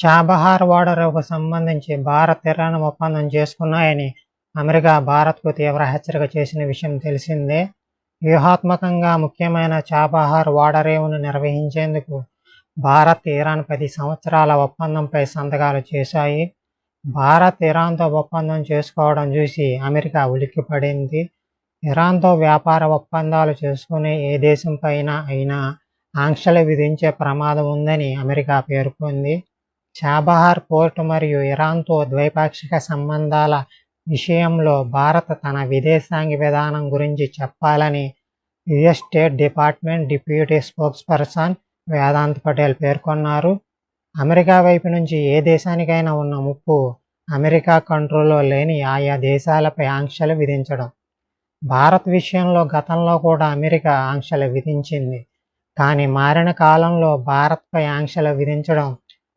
Chabahar ఓడరేవుకు సంబంధించి Bharat, Iran ఒప్పందం చేసుకున్నాయని America భారత్కు తీవ్ర హెచ్చరిక చేసిన విషయం తెలిసిందే. వ్యూహాత్మకంగా ముఖ్యమైన చాబహార్ ఓడరేవును నిర్వహించేందుకు భారత్, ఇరాన్ 10 సంవత్సరాల ఒప్పందంపై సంతకాలు చేశాయి. భారత్, ఇరాన్తో ఒప్పందం చేసుకోవడం చూసి అమెరికా ఉలిక్కిపడింది. ఇరాన్తో వ్యాపార ఒప్పందాలు చేసుకునే ఏ దేశంపైన అయినా ఆంక్షలు విధించే ప్రమాదం ఉందని అమెరికా పేర్కొంది. చాబహార్ పోర్టు మరియు ఇరాన్తో ద్వైపాక్షిక సంబంధాల విషయంలో భారత్ తన విదేశాంగ విధానం గురించి చెప్పాలని US state department deputy spokesperson Vedant Patel పేర్కొన్నారు. అమెరికా వైపు నుంచి ఏ దేశానికైనా ఉన్న ముప్పు అమెరికా కంట్రోల్లో లేని ఆయా దేశాలపై ఆంక్షలు విధించడం. భారత్ విషయంలో గతంలో కూడా అమెరికా ఆంక్షలు విధించింది. కానీ మారిన కాలంలో భారత్పై ఆంక్షలు విధించడం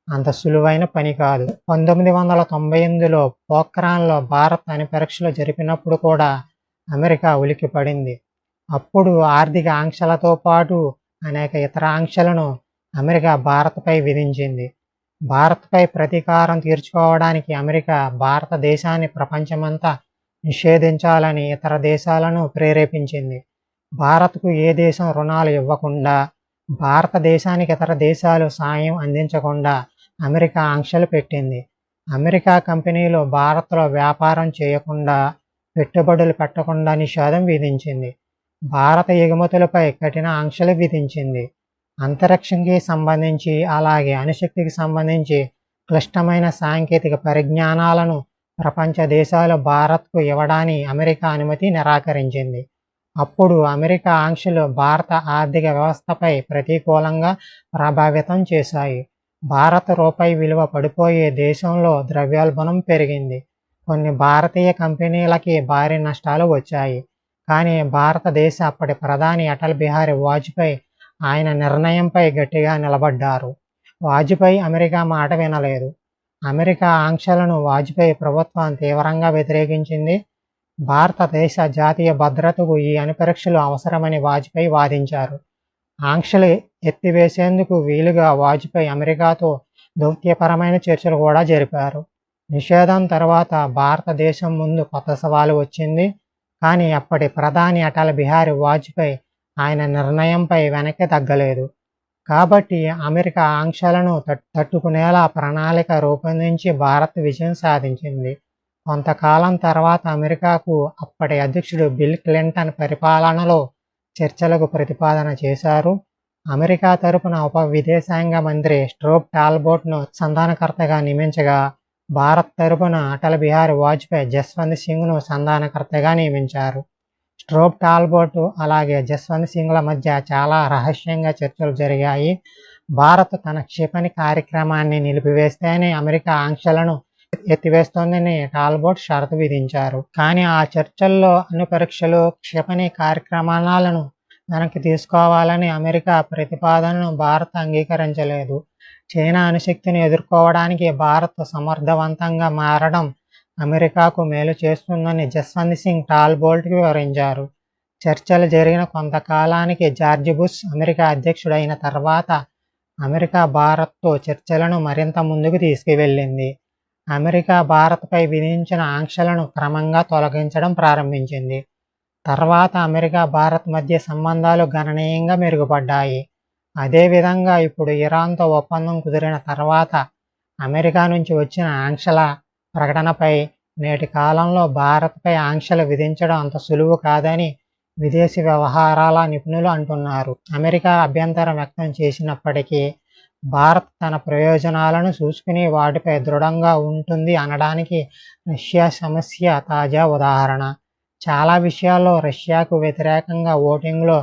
అంత సులువైన పని కాదు. 1998లో పోఖ్రాన్లో భారత్ అణు పరీక్షలు జరిపినప్పుడు కూడా అమెరికా ఉలిక్కిపడింది. అప్పుడు ఆర్థిక ఆంక్షలతో పాటు అనేక ఇతర ఆంక్షలను అమెరికా భారత్పై విధించింది. భారత్పై ప్రతీకారం తీర్చుకోవడానికి అమెరికా భారతదేశాన్ని ప్రపంచమంతా నిషేధించాలని ఇతర దేశాలను ప్రేరేపించింది. భారత్కు ఏ దేశం రుణాలు ఇవ్వకుండా, భారతదేశానికి ఇతర దేశాలు సాయం అందించకుండా అమెరికా ఆంక్షలు పెట్టింది. అమెరికా కంపెనీలు భారత్లో వ్యాపారం చేయకుండా, పెట్టుబడులు పెట్టకుండా నిషేధం విధించింది. భారత ఎగుమతులపై కఠిన ఆంక్షలు విధించింది. అంతరిక్షంకి సంబంధించి, అలాగే అణుశక్తికి సంబంధించి క్లిష్టమైన సాంకేతిక పరిజ్ఞానాలను ప్రపంచ దేశాలు భారత్కు ఇవ్వడాన్ని అమెరికా అనుమతి నిరాకరించింది. అప్పుడు అమెరికా ఆంక్షలు భారత ఆర్థిక వ్యవస్థపై ప్రతికూలంగా ప్రభావితం చేశాయి. భారత రూపాయి విలువ పడిపోయే దేశంలో ద్రవ్యోల్బణం పెరిగింది. కొన్ని భారతీయ కంపెనీలకి భారీ నష్టాలు వచ్చాయి. కానీ భారతదేశ అప్పటి ప్రధాని అటల్ బిహారీ వాజ్పేయి ఆయన నిర్ణయంపై గట్టిగా నిలబడ్డారు. వాజ్పేయి అమెరికా మాట వినలేదు. అమెరికా ఆంక్షలను వాజ్పేయి ప్రభుత్వం తీవ్రంగా వ్యతిరేకించింది. భారతదేశ జాతీయ భద్రతకు ఈ అణుపరీక్షలు అవసరమని వాజ్పేయి వాదించారు. ఆంక్షలు ఎత్తివేసేందుకు వీలుగా వాజ్పేయి అమెరికాతో దౌత్యపరమైన చర్చలు కూడా జరిపారు. నిషేధం తర్వాత భారతదేశం ముందు కొత్త సవాలు వచ్చింది. కానీ అప్పటి ప్రధాని అటల్ బిహారీ వాజ్పేయి ఆయన నిర్ణయంపై వెనక్కి తగ్గలేదు. కాబట్టి అమెరికా ఆంక్షలను తట్టుకునేలా ప్రణాళిక రూపొందించి భారత్ విజయం సాధించింది. కొంతకాలం తర్వాత అమెరికాకు అప్పటి అధ్యక్షుడు బిల్ క్లింటన్ పరిపాలనలో చర్చలకు ప్రతిపాదన చేశారు. అమెరికా తరపున ఉప విదేశాంగ మంత్రి స్ట్రోబ్ టాల్బోట్ను సంధానకర్తగా నియమించగా, భారత్ తరపున అటల్ బిహారీ వాజ్పేయి జస్వంత్ సింగ్ను సంధానకర్తగా నియమించారు. స్ట్రోబ్ టాల్బోట్ అలాగే జస్వంత్ సింగ్ల మధ్య చాలా రహస్యంగా చర్చలు జరిగాయి. భారత్ తన క్షిపణి కార్యక్రమాన్ని నిలిపివేస్తేనే అమెరికా ఆంక్షలను ఎత్తివేస్తోందని టాల్బోట్ షరతు విధించారు. కానీ ఆ చర్చల్లో అణు పరీక్షలు, క్షిపణి కార్యక్రమాలను వెనక్కి తీసుకోవాలని అమెరికా ప్రతిపాదనను భారత్ అంగీకరించలేదు. చైనా అణుశక్తిని ఎదుర్కోవడానికి భారత్ సమర్థవంతంగా మారడం అమెరికాకు మేలు చేస్తుందని జస్వంత్ సింగ్ టాల్బోట్కి వివరించారు. చర్చలు జరిగిన కొంతకాలానికి జార్జ్ బుష్ అమెరికా అధ్యక్షుడైన తర్వాత అమెరికా భారత్తో చర్చలను మరింత ముందుకు తీసుకువెళ్ళింది. అమెరికా భారత్పై విధించిన ఆంక్షలను క్రమంగా తొలగించడం ప్రారంభించింది. తర్వాత అమెరికా భారత్ మధ్య సంబంధాలు గణనీయంగా మెరుగుపడ్డాయి. అదేవిధంగా ఇప్పుడు ఇరాన్తో ఒప్పందం కుదిరిన తర్వాత అమెరికా నుంచి వచ్చిన ఆంక్షల ప్రకటనపై నేటి కాలంలో భారత్పై ఆంక్షలు విధించడం అంత సులువు కాదని విదేశీ వ్యవహారాల నిపుణులు అంటున్నారు. అమెరికా అభ్యంతరం వ్యక్తం చేసినప్పటికీ భారత్ తన ప్రయోజనాలను చూసుకుని వాటిపై దృఢంగా ఉంటుంది అనడానికి రష్యా సమస్య తాజా ఉదాహరణ. చాలా విషయాల్లో రష్యాకు వ్యతిరేకంగా ఓటింగ్లో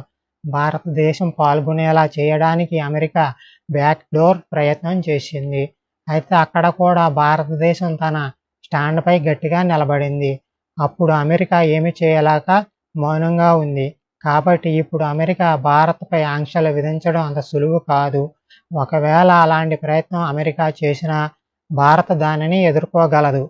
భారతదేశం పాల్గొనేలా చేయడానికి అమెరికా బ్యాక్డోర్ ప్రయత్నం చేసింది. అయితే అక్కడ కూడా భారతదేశం తన స్టాండ్పై గట్టిగా నిలబడింది. అప్పుడు అమెరికా ఏమి చేయలేక మౌనంగా ఉంది. కాబట్టి ఇప్పుడు అమెరికా భారత్పై ఆంక్షలు విధించడం అంత సులువు కాదు. ఒకవేళ అలాంటి ప్రయత్నం అమెరికా చేసినా భారత్ దానిని ఎదుర్కోగలదు.